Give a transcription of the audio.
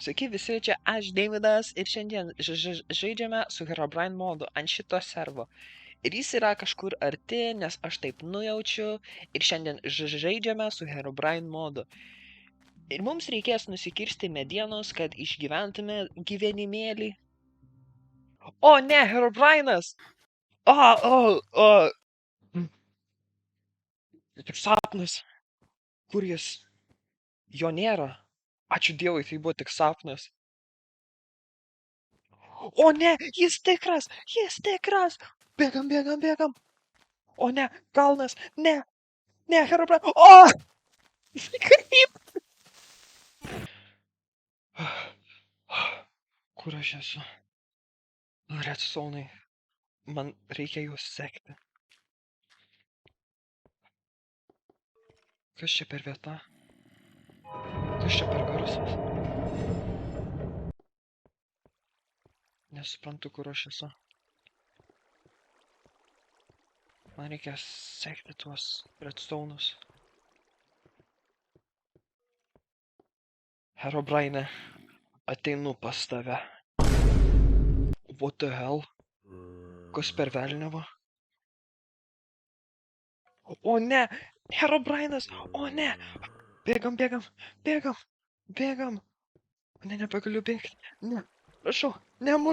Sveiki visi, čia aš Deividas ir šiandien žaidžiame su Herobrine modu ant šito servo. Ir jis yra kažkur arti, nes aš taip nujaučiu. Ir šiandien žaidžiame su Herobrine modu. Ir mums reikės nusikirsti medienos, kad išgyventume gyvenimėlį. O ne, Herobrinas! Tik sapnas. Kur jis? Jo nėra. Ačiū Dievui, tai buvo tik sapnas. O ne, jis tikras! Jis tikras! Bėgam, bėgam, bėgam! O ne, kalnas! Ne! Ne, Herobrine! O! Kaip? Kur aš esu? Redstone'ai. Man reikia juos sekti. Kas čia per vieta? Kas čia per garsas? Nesuprantu, kur aš esu. Man reikia sekti tuos redstone'us. Herobrine, ateinu pas tave. What the hell? Kas per velniavą? O ne! Herobrinas! O ne! Bėgam, bėgam, bėgam, bėgam! Ne, nebegaliu bėgti. Ne, prašau, nemuš.